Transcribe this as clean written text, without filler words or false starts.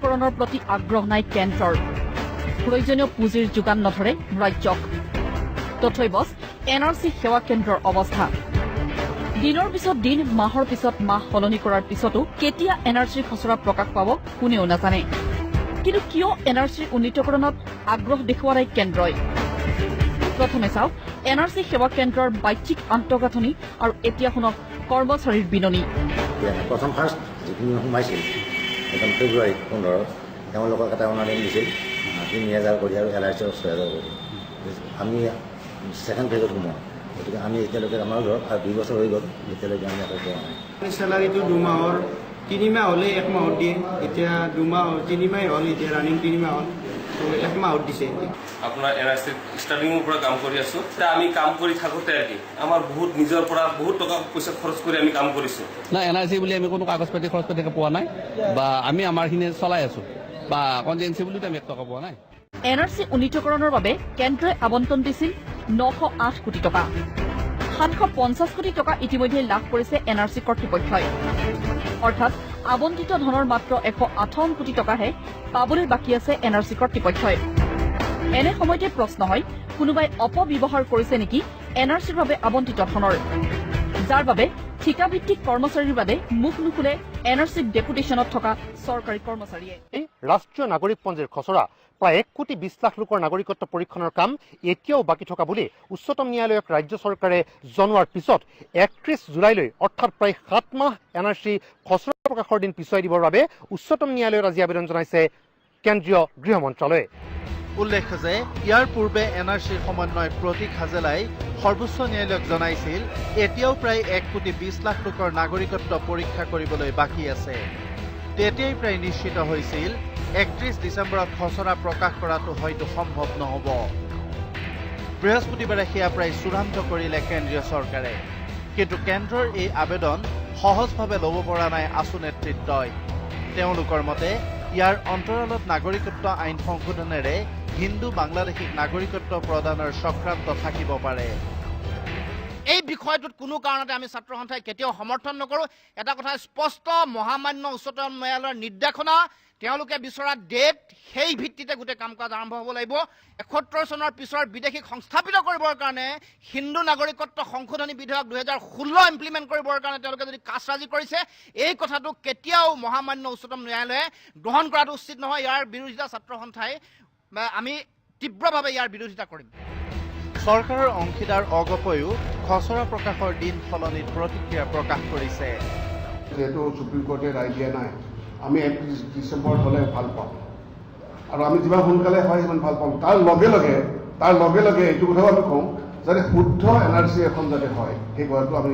কৰণৰ প্ৰতি আগ্ৰহ নাই কেন্দ্ৰৰ প্ৰয়োজনীয় পুঁজিৰ যোগান নধৰে ৰাজ্যক তথৈবচ NRC সেৱা কেন্দ্ৰৰ অৱস্থা দিনৰ পিছত দিন মাহৰ পিছত মাহ সলনি কৰাৰ পিছতো কেতিয়া NRCৰ খচৰা প্ৰকাশ পাব কোনেও নাজানে কিন্তু কিয় NRCৰ উন্নীতকৰণত আগ্ৰহ দেখুওৱা নাই কেন্দ্ৰই প্ৰথমে চাওক NRC সেৱা কেন্দ্ৰৰ বাহ্যিক আন্তঃগাঁথনি আৰু এতিয়া শুনক কৰ্মচাৰীৰ বিননি প্ৰথম ফাৰ্ষ্ট যিখিনি সোমাইছিল এখন ফেব্ৰুৱাৰী 15 তেওঁলোকক এটা অনাদিন দিছিল 3000 কৰি আৰু LICৰ 6000 কৰি আমি ছেকেণ্ড ফেজত সোমাওঁ গতিকে আমি এতিয়ালৈকে আমাৰ ঘৰত আৰু 2 বছৰ হৈ গ'ল এতিয়ালৈকে আমি একো পোৱা নাই চেলাৰীটো 2 মাহৰ 3 মাহ হ'লে 1 মাহত দিয়ে এতিয়া 2 মাহ 3 মাহ হ'ল এতিয়া ৰানিং 3 মাহ হ'ল তো 1 মাহত দিছে আপোনাৰ NRC ষ্টাৰ্টিঙৰ পৰা কাম কৰি আছোঁ এতিয়া আমি কাম কৰি থাকোঁতে আমাৰ বহুত নিজৰ পৰা বহুত টকা পইচা খৰচ কৰি আমি কাম কৰিছোঁ না NRC বুলি আমি কোনো কাগজ পাতি খৰচ পাতি পোৱা নাই বা আমি আমাৰখিনি চলাই আছোঁ বা কনজেঞ্চি বুলিতো আমি 1 টকা পোৱা নাই NRC উন্নীতকৰণৰ বাবে কেন্দ্ৰই আবণ্টন দিছিল 908 কোটি টকা 750 কোটি টকা ইতিমধ্যে লাভ কৰিছে NRC কৰ্তৃপক্ষই অৰ্থাৎ আবণ্টিত ধনৰ মাত্ৰ 158 কোটি টকাহে পাবলৈ বাকী আছে NRC কৰ্তৃপক্ষই এনে সময়তে প্ৰশ্ন হয় কোনোবাই অপব্যৱহাৰ কৰিছে নেকি NRCৰ বাবে আবণ্টিত ধনৰ যাৰ বাবে ঠিকাভিত্তিক কৰ্মচাৰীৰ বাবে মুখ নুখুলে NRC ডেপুটেশ্যনত থকা চৰকাৰী কৰ্মচাৰীয়ে ৰাষ্ট্ৰীয় নাগৰিকপঞ্জীৰ খচৰা প্ৰায় 1 কোটি 20 লাখ লোকৰ নাগৰিকত্ব পৰীক্ষণৰ কাম এতিয়াও বাকী থকা বুলি উচ্চতম ন্যায়ালয়ক ৰাজ্য চৰকাৰে জনোৱাৰ পিছত 31 জুলাইলৈ অৰ্থাৎ প্ৰায় 7 মাহ NRC খচৰা প্ৰকাশৰ দিন পিছুৱাই দিবৰ বাবে উচ্চতম ন্যায়ালয়ত আজি আবেদন জনাইছে কেন্দ্ৰীয় গৃহ মন্ত্ৰালয়ে উল্লেখ্য যে ইয়াৰ পূৰ্বে NRCৰ সমন্বয় প্ৰতীক হাজেলাই সৰ্বোচ্চ ন্যায়ালয়ক জনাইছিল এতিয়াও প্ৰায় 1 কোটি 20 লাখ লোকৰ নাগৰিকত্ব পৰীক্ষা কৰিবলৈ বাকী আছে তেতিয়াই প্ৰায় নিশ্চিত হৈছিল 31 ডিচেম্বৰত খচৰা প্ৰকাশ কৰাটো হয়তো সম্ভৱ নহ'ব বৃহস্পতিবাৰে সেয়া প্ৰায় চূড়ান্ত কৰিলে কেন্দ্ৰীয় চৰকাৰে কিন্তু কেন্দ্ৰৰ এই আবেদন সহজভাৱে ল'ব পৰা নাই আছু নেতৃত্বই তেওঁলোকৰ মতে ইয়াৰ অন্তৰালত নাগৰিকত্ব আইন সংশোধনেৰে হিন্দু বাংলাদেশীক নাগৰিকত্ব প্ৰদানৰ চক্ৰান্ত থাকিব পাৰে এই বিষয়টোত কোনো কাৰণতে আমি ছাত্ৰ সন্থাই কেতিয়াও সমৰ্থন নকৰোঁ এটা কথা স্পষ্ট মহামান্য উচ্চতম ন্যায়ালয়ৰ নিৰ্দেশনা তেওঁলোকে বিচৰা ডেট সেই ভিত্তিতে গোটেই কাম কাজ আৰম্ভ হ'ব লাগিব 71 চনৰ পিছৰ বিদেশীক সংস্থাপিত কৰিবৰ কাৰণে হিন্দু নাগৰিকত্ব সংশোধনী বিধেয়ক 2016 ইমপ্লিমেণ্ট কৰিবৰ কাৰণে তেওঁলোকে যদি কাজৰাজি কৰিছে এই কথাটো কেতিয়াও মহামান্য উচ্চতম ন্যায়ালয়ে গ্ৰহণ কৰাটো উচিত নহয় ইয়াৰ বিৰোধিতা ছাত্ৰ সন্থাই আমি তীব্ৰভাৱে ইয়াৰ বিৰোধিতা কৰিম চৰকাৰৰ অংশীদাৰ অগপয়ো খচৰা প্ৰকাশৰ দিন সলনিত প্ৰতিক্ৰিয়া প্ৰকাশ কৰিছে যেহেতু সুপ্ৰিম কোৰ্টে ৰায় দিয়া নাই আমি 31 ডিচেম্বৰ হ'লে ভাল পাম আৰু আমি যিমান সোনকালে হয় সিমান ভাল পাম তাৰ লগে লগে এইটো কথাও আমি কওঁ যাতে শুদ্ধ NRC এখন যাতে হয় সেই কথাটো আমি